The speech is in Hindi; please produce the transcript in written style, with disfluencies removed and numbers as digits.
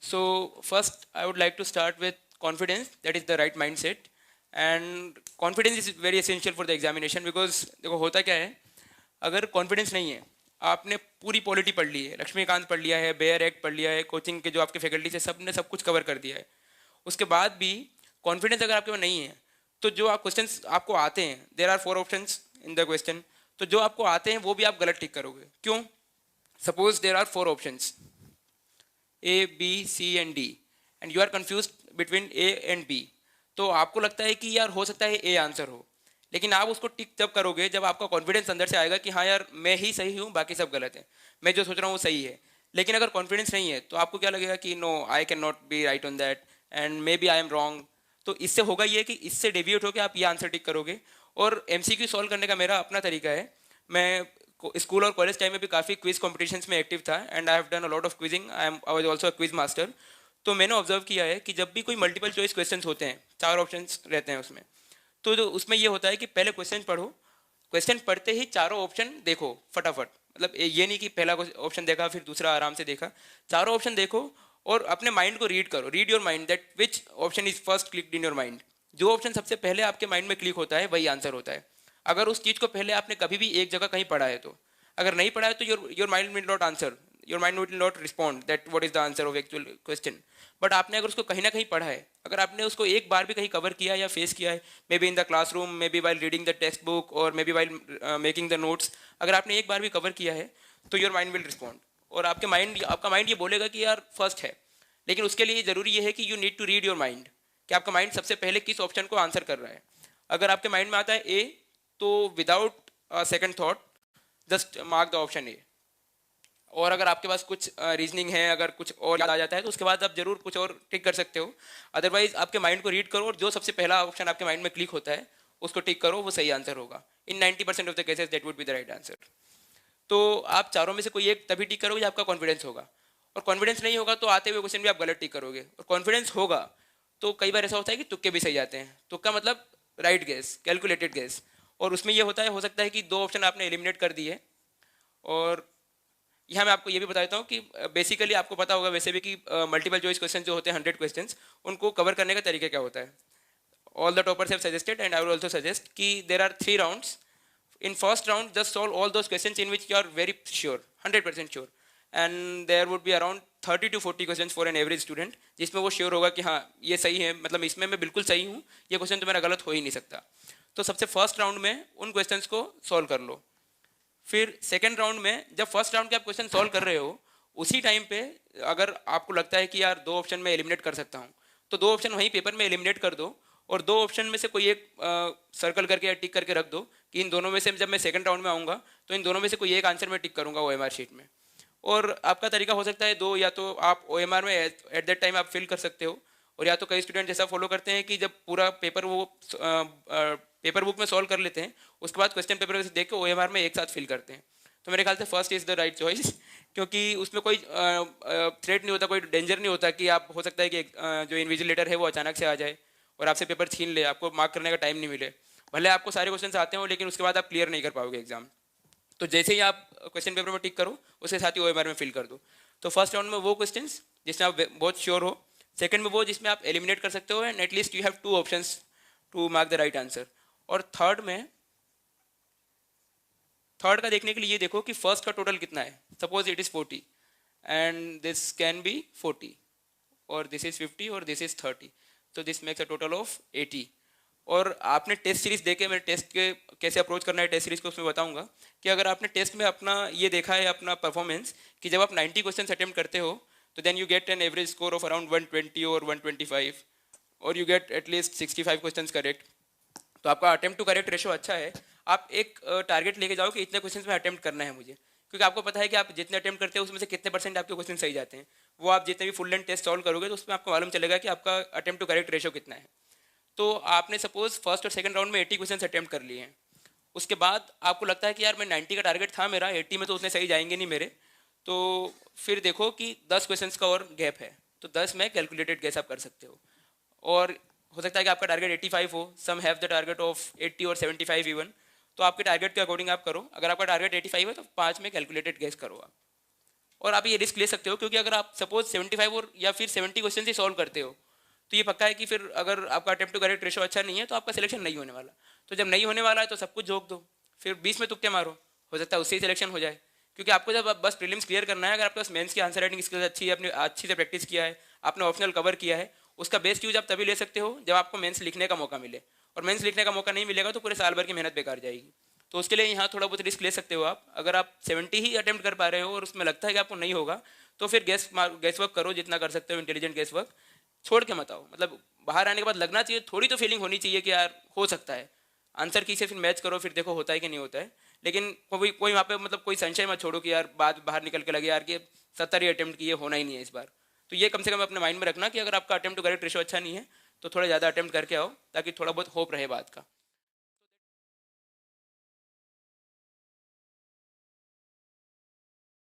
So first, I would like to start with confidence. That is the right mindset, and confidence is very essential for the examination because देखो होता क्या है, अगर कॉन्फिडेंस नहीं है, आपने पूरी पॉलिटी पढ़ ली है, लक्ष्मीकांत पढ़ लिया है, बेयर एक्ट पढ़ लिया है, कोचिंग के जो आपके फैकल्टीज है सब ने सब कुछ कवर कर दिया है, उसके बाद भी कॉन्फिडेंस अगर आपके पास नहीं है, तो जो आप क्वेश्चन आपको आते हैं, there are 4 options in the question, तो जो आपको आते हैं वो भी आप गलत टिक करोगे। क्यों? Suppose there are 4 options A B C and D and you are confuse between A and B, तो आपको लगता है कि यार हो सकता है ए आंसर हो, लेकिन आप उसको टिक तब करोगे जब आपका कॉन्फिडेंस अंदर से आएगा कि हाँ यार मैं ही सही हूँ, बाकी सब गलत है, मैं जो सोच रहा हूँ वो सही है। लेकिन अगर कॉन्फिडेंस नहीं है तो आपको क्या लगेगा कि no, I can not be right on that and maybe I am wrong. तो इससे होगा ये कि इससे डेविएट होकर आप ये आंसर टिक करोगे। और एमसीक्यू सॉल्व करने का मेरा अपना तरीका है। मैं स्कूल और कॉलेज टाइम में भी काफ़ी क्विज कॉम्पिटिशन्स में एक्टिव था and I have done a lot of quizzing, I was also a quiz master. तो मैंने ऑब्जर्व किया है कि जब भी कोई मल्टीपल चॉइस क्वेश्चंस होते हैं, 4 ऑप्शंस रहते हैं उसमें, तो जो उसमें ये होता है कि पहले क्वेश्चन पढ़ो, क्वेश्चन पढ़ते ही चारों ऑप्शन देखो फटाफट। मतलब ये नहीं कि पहला ऑप्शन देखा फिर दूसरा आराम से देखा, चारों ऑप्शन देखो और अपने माइंड को रीड करो, read your mind that which option is first clicked in your mind. जो ऑप्शन सबसे पहले आपके माइंड में क्लिक होता है वही आंसर होता है। अगर उस चीज़ को पहले आपने कभी भी एक जगह कहीं पढ़ा है तो, अगर नहीं पढ़ा है तो your mind will not answer, your mind will not respond that what is the answer of actual question. But आपने अगर उसको कहीं ना कहीं पढ़ा है, अगर आपने उसको एक बार भी कहीं कवर किया या फेस किया है, maybe in the classroom, maybe while reading the text book और maybe while making the notes, अगर आपने एक बार भी कवर किया है तो योर माइंड विल रिस्पॉन्ड और आपका माइंड ये बोलेगा कि यार फर्स्ट है। लेकिन उसके लिए ज़रूरी ये है कि you need to read your mind कि आपका माइंड सबसे पहले किस ऑप्शन को आंसर कर रहा है। अगर आपके माइंड में आता है ए, तो without second thought just mark the option A. और अगर आपके पास कुछ रीजनिंग है, अगर कुछ और याद आ जाता है तो उसके बाद आप जरूर कुछ और टिक कर सकते हो। अदरवाइज आपके माइंड को रीड करो और जो सबसे पहला ऑप्शन आपके माइंड में क्लिक होता है उसको टिक करो, वो सही आंसर होगा। इन 90% of the cases that would be the right answer. तो आप चारों में से कोई एक तभी टिक करोगे जब आपका कॉन्फिडेंस होगा, और कॉन्फिडेंस नहीं होगा तो आते हुए क्वेश्चन भी आप गलत टिक करोगे। और कॉन्फिडेंस होगा तो कई बार ऐसा होता है कि तुक्के भी सही जाते हैं। तुक्का मतलब राइट गेस, कैलकुलेटेड गेस। और उसमें ये होता है, हो सकता है कि 2 ऑप्शन आपने एलिमिनेट कर दिए। और यहाँ मैं आपको ये भी बता देता हूँ कि बेसिकली आपको पता होगा वैसे भी कि मल्टीपल चॉइस क्वेश्चन जो होते हैं 100 क्वेश्चन, उनको कवर करने का तरीका क्या होता है। All the toppers have suggested and I will also suggest कि there are 3 rounds. in first round just solve all those questions in which you are very sure, 100% sure, and there would be around 30 to 40 questions for an average student जिसमें वो श्योर होगा कि हाँ ये सही है, मतलब इसमें मैं बिल्कुल सही हूँ, ये क्वेश्चन तो मेरा गलत हो ही नहीं सकता। तो सबसे फर्स्ट राउंड में उन क्वेश्चंस को सॉल्व कर लो। फिर सेकेंड राउंड में जब फर्स्ट राउंड के आप क्वेश्चन सॉल्व कर रहे हो, उसी टाइम पे अगर आपको लगता है कि यार 2 ऑप्शन में एलिमिनेट कर सकता हूँ, तो 2 ऑप्शन वहीं पेपर में एलिमिनेट कर दो और 2 ऑप्शन में से कोई एक सर्कल करके या टिक करके रख दो कि इन दोनों में से जब मैं सेकंड राउंड में आऊँगा तो इन दोनों में से कोई एक आंसर में टिक करूँगा OMR शीट में। और आपका तरीका हो सकता है दो, या तो आप OMR में एट दैट टाइम आप फिल कर सकते हो, और या तो कई स्टूडेंट जैसा फॉलो करते हैं कि जब पूरा पेपर वो पेपर बुक में सॉल्व कर लेते हैं उसके बाद क्वेश्चन पेपर में से देख के OMR में एक साथ फिल करते हैं। तो मेरे ख्याल से first is the right choice, क्योंकि उसमें कोई थ्रेट नहीं होता, कोई डेंजर नहीं होता कि आप, हो सकता है कि जो इन्विजिलेटर है वो अचानक से आ जाए और आपसे पेपर छीन ले, आपको मार्क करने का टाइम नहीं मिले। भले आपको सारे क्वेश्चन आते हो लेकिन उसके बाद आप क्लियर नहीं कर पाओगे एग्जाम। तो जैसे ही आप क्वेश्चन पेपर में टिक करो उसके साथ ही OMR में फिल कर दो। तो फर्स्ट राउंड में वो क्वेश्चन जिसमें आप बहुत श्योर हो, सेकंड में वो जिसमें आप एलिमिनेट कर सकते हो and at least you have 2 options to mark the right answer. और थर्ड का देखने के लिए ये देखो कि फर्स्ट का टोटल कितना है। Suppose it is 40 and this can be 40 और दिस इज़ 50 और दिस इज़ 30, तो this makes a total of 80। और आपने टेस्ट सीरीज देखे, मैं टेस्ट के कैसे अप्रोच करना है टेस्ट सीरीज को उसमें बताऊंगा कि अगर आपने टेस्ट में अपना ये देखा है अपना परफॉर्मेंस कि जब आप 90 क्वेश्चन अटेम्प्ट करते हो तो then you get an average score of around 120 और 125 और you get at least 65 question correct. तो आपका अटेम्प्ट टू करेक्ट रेशो अच्छा है। आप एक टारगेट लेके जाओ कि इतने क्वेश्चन में अटेम्प्ट करना है मुझे, क्योंकि आपको पता है कि आप जितने अटेम्प्ट करते हो उसमें से कितने परसेंट आपके क्वेश्चन सही जाते हैं। वो आप जितने भी फुल लेंथ टेस्ट सॉल्व करोगे तो उसमें आपको मालूम चलेगा कि आपका अटेम्प्ट टू करेक्ट रेशो कितना है। तो आपने सपोज फर्स्ट और सेकंड राउंड में 80 क्वेश्चन अटेम्प्ट कर लिए हैं, उसके बाद आपको लगता है कि यार मैं 90 का टारगेट था मेरा, 80 में तो उतने सही जाएंगे नहीं मेरे, तो फिर देखो कि 10 क्वेश्चन का और गैप है, तो 10 में कैलकुलेटेड गैस आप कर सकते हो। और हो सकता है कि आपका टारगेट 85 हो, some have the target of 80 और 75 इवन, तो आपके टारगेट के अकॉर्डिंग आप करो। अगर आपका टारगेट 85 है तो 5 में कैलकुलेटेड गैस करो आप। और आप ये रिस्क ले सकते हो, क्योंकि अगर आप सपोज 75 और या फिर 70 क्वेश्चन ही सॉल्व करते हो तो ये पक्का है कि फिर अगर आपका अटेम्प्ट टू करेक्ट रेशो अच्छा नहीं है तो आपका सिलेक्शन नहीं होने वाला। तो जब नहीं होने वाला है तो सब कुछ झोंक दो, फिर 20 में तुक्के मारो, हो सकता है उससे ही सिलेक्शन हो जाए। क्योंकि आपको जब बस प्रीलिम्स क्लियर करना है, अगर आपके पास मेंस की आंसर राइटिंग स्किल्स अच्छी है, आपने अच्छी से प्रैक्टिस किया है, आपने ऑप्शनल कवर किया है, उसका बेस्ट यूज आप तभी ले सकते हो जब आपको मेंस लिखने का मौका मिले। और मेंस लिखने का मौका नहीं मिलेगा तो पूरे साल भर की मेहनत बेकार जाएगी। तो उसके लिए यहाँ थोड़ा बहुत रिस्क ले सकते हो आप। अगर आप 70 ही अटेम्प्ट कर पा रहे हो और उसमें लगता है कि आपको नहीं होगा तो फिर गेस वर्क करो जितना कर सकते हो, इंटेलिजेंट गेस वर्क छोड़ के मत आओ। मतलब बाहर आने के बाद लगना चाहिए, थोड़ी तो फीलिंग होनी चाहिए कि यार हो सकता है। आंसर की से फिर मैच करो, फिर देखो होता है कि नहीं होता है। लेकिन कोई कोई वहाँ पे मतलब कोई संशय मत छोड़ो कि यार बात बाहर निकल के लगे यार कि 70 ही अटेम्प्ट किए, होना ही नहीं है इस बार। तो ये कम से कम अपने माइंड में रखना कि अगर आपका अटेम्प्ट टू करेक्ट रेशो अच्छा नहीं है तो थोड़ा ज़्यादा अटेम्प्ट करके आओ, ताकि थोड़ा बहुत होप रहे बात का।